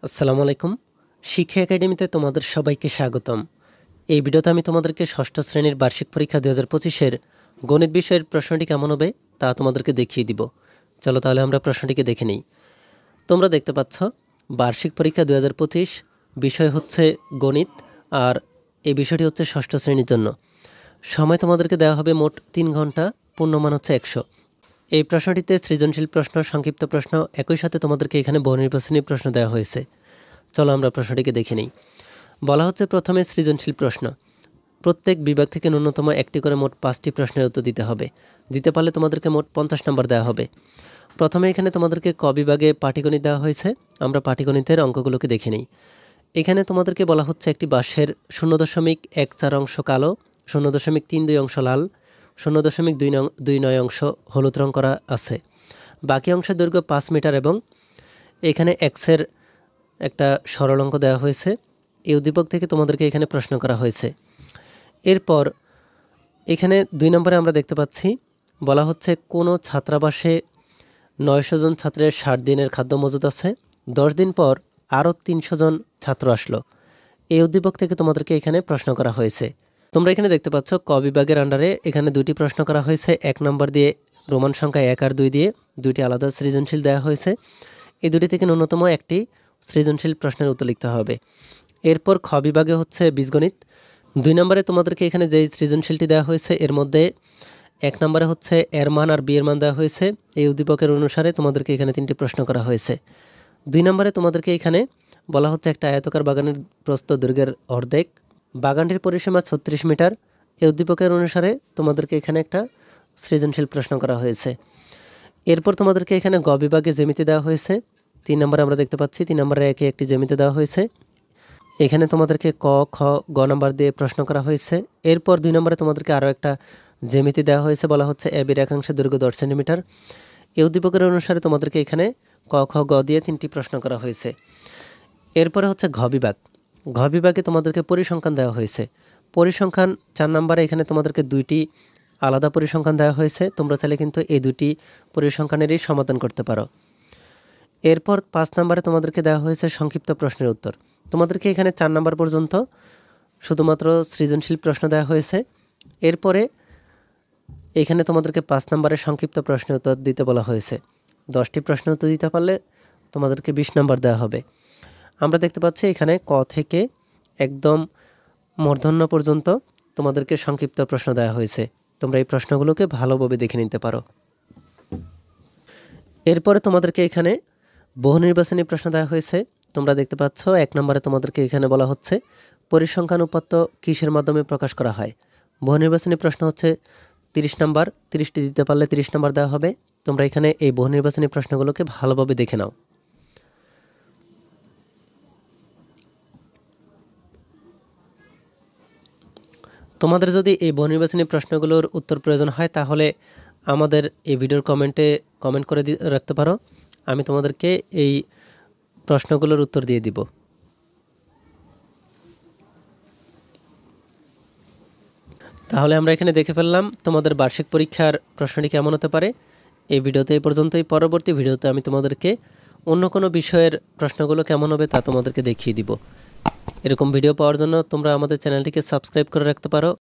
আসসালামু আলাইকুম। শিক্ষা একাডেমিতে তোমাদের সবাইকে স্বাগতম। এই ভিডিওতে আমি তোমাদেরকে ষষ্ঠ শ্রেণীর বার্ষিক পরীক্ষা 2025-এর গণিত বিষয়ের প্রশ্নটি কেমন হবে তা তোমাদেরকে দেখিয়ে দিব। চলো তাহলে আমরা প্রশ্নটিকে দেখে নিই। তোমরা দেখতে পাচ্ছ বার্ষিক পরীক্ষা 2025 বিষয় হচ্ছে গণিত, আর এই বিষয়টি হচ্ছে ষষ্ঠ শ্রেণীর জন্য। সময় তোমাদেরকে দেওয়া হবে মোট 3 ঘন্টা, পূর্ণমান হচ্ছে 100। এই প্রশ্নটিতে সৃজনশীল প্রশ্ন, সংক্ষিপ্ত প্রশ্ন, একই সাথে তোমাদেরকে এখানে বহুনির্বাচনী প্রশ্ন দেওয়া হয়েছে। চলো আমরা প্রশ্নটিকে দেখে নিই। বলা হচ্ছে প্রথমে সৃজনশীল প্রশ্ন। প্রত্যেক বিভাগ থেকে ন্যূনতম একটি করে মোট 5টি প্রশ্নের উত্তর দিতে হবে। দিতে পারলে তোমাদেরকে মোট 50 নম্বর দেওয়া হবে। প্রথমে এখানে তোমাদেরকে ক বিভাগে পাটিগণিত দেওয়া হয়েছে। আমরা পাটিগণিতের অঙ্কগুলোকে দেখে নিই। এখানে তোমাদেরকে বলা হচ্ছে একটি বাঁশের 0.14 অংশ কালো, 0.32 অংশ লাল, 0.29 অংশ হলুদ রং করা আছে। বাকি অংশের দৈর্ঘ্য 5 মিটার এবং এখানে এক্সের একটা সরল অঙ্ক দেওয়া হয়েছে। এই উদ্দীপক থেকে তোমাদেরকে এখানে প্রশ্ন করা হয়েছে। এরপর এখানে 2 নম্বরে আমরা দেখতে পাচ্ছি বলা হচ্ছে কোনো ছাত্রাবাসে 900 জন ছাত্রের 60 দিনের খাদ্য মজুদ আছে। 10 দিন পর আরও 300 জন ছাত্র আসলো। এই উদ্দীপক থেকে তোমাদেরকে এখানে প্রশ্ন করা হয়েছে। তোমরা এখানে দেখতে পাচ্ছ ক বিভাগের আন্ডারে এখানে 2টি প্রশ্ন করা হয়েছে। 1 নম্বর দিয়ে রোমান সংখ্যা 1 আর 2 দিয়ে 2টি আলাদা সৃজনশীল দেওয়া হয়েছে। এই দুটি থেকে ন্যূনতম একটি সৃজনশীল প্রশ্নের উত্তর লিখতে হবে। এরপর খ বিভাগে হচ্ছে বীজগণিত। 2 নম্বরে তোমাদেরকে এখানে যে সৃজনশীলটি দেওয়া হয়েছে এর মধ্যে 1 নম্বরে হচ্ছে এর মান আর বি এর মান দেওয়া হয়েছে। এই উদ্দীপকের অনুসারে তোমাদেরকে এখানে 3টি প্রশ্ন করা হয়েছে। 2 নম্বরে তোমাদেরকে এখানে বলা হচ্ছে একটা আয়তাকার বাগানের প্রস্থ দৈর্ঘ্যের অর্ধেক, বাগানটির পরিসীমা 36 মিটার। এই উদ্দীপকের অনুসারে তোমাদেরকে এখানে একটা সৃজনশীল প্রশ্ন করা হয়েছে। এরপর তোমাদেরকে এখানে গ বিভাগে জ্যামিতি দেওয়া হয়েছে। 3 নম্বরে আমরা দেখতে পাচ্ছি 3 নম্বরে একে একটি জ্যামিতি দেওয়া হয়েছে। এখানে তোমাদেরকে ক, খ, গ নাম্বার দিয়ে প্রশ্ন করা হয়েছে। এরপর 2 নম্বরে তোমাদেরকে আরও একটা জ্যামিতি দেওয়া হয়েছে। বলা হচ্ছে এ বি রেখাংশের দৈর্ঘ্য 10 সেন্টিমিটার। এই উদ্দীপকের অনুসারে তোমাদেরকে এখানে ক, খ, গ দিয়ে 3টি প্রশ্ন করা হয়েছে। এরপরে হচ্ছে ঘ বিভাগ। ঘ বিভাগে তোমাদেরকে পরিসংখ্যান দেওয়া হয়েছে। পরিসংখ্যান 4 নম্বরে এখানে তোমাদেরকে 2টি আলাদা পরিসংখ্যান দেওয়া হয়েছে। তোমরা চাইলে কিন্তু এই 2টি পরিসংখ্যানেরই সমাধান করতে পারো। এরপর 5 নম্বরে তোমাদেরকে দেওয়া হয়েছে সংক্ষিপ্ত প্রশ্নের উত্তর। তোমাদেরকে এখানে 4 নম্বর পর্যন্ত শুধুমাত্র সৃজনশীল প্রশ্ন দেওয়া হয়েছে। এরপরে এখানে তোমাদেরকে 5 নম্বরের সংক্ষিপ্ত প্রশ্নের উত্তর দিতে বলা হয়েছে। 10টি প্রশ্নের উত্তর দিতে পারলে তোমাদেরকে 20 নম্বর দেওয়া হবে। আমরা দেখতে পাচ্ছি এখানে ক থেকে একদম মূর্ধন্য পর্যন্ত তোমাদেরকে সংক্ষিপ্ত প্রশ্ন দেওয়া হয়েছে। তোমরা এই প্রশ্নগুলোকে ভালোভাবে দেখে নিতে পারো। এরপরে তোমাদেরকে এখানে বহুনির্বাচনী প্রশ্ন দেওয়া হয়েছে। তোমরা দেখতে পাচ্ছ 1 নম্বরে তোমাদেরকে এখানে বলা হচ্ছে পরিসংখ্যান উপাত্ত কিসের মাধ্যমে প্রকাশ করা হয়। বহুনির্বাচনী প্রশ্ন হচ্ছে 30 নম্বর। 30টি দিতে পারলে 30 নম্বর দেওয়া হবে। তোমরা এখানে এই বহুনির্বাচনী প্রশ্নগুলোকে ভালোভাবে দেখে নাও। তোমাদের যদি এই বহুনির্বাচনী প্রশ্নগুলোর উত্তর প্রয়োজন হয় তাহলে আমাদের এই ভিডিওর কমেন্টে কমেন্ট করে রাখতে পারো। আমি তোমাদেরকে এই প্রশ্নগুলোর উত্তর দিয়ে দিব। তাহলে আমরা এখানে দেখে ফেললাম তোমাদের বার্ষিক পরীক্ষার প্রশ্নটি কেমন হতে পারে। এই ভিডিওতে এই পর্যন্তই। পরবর্তী ভিডিওতে আমি তোমাদেরকে অন্য কোনো বিষয়ের প্রশ্নগুলো কেমন হবে তা তোমাদেরকে দেখিয়ে দিব। এরকম ভিডিও পাওয়ার জন্য তোমরা আমাদের চ্যানেলটিকে সাবস্ক্রাইব করে রাখতে পারো।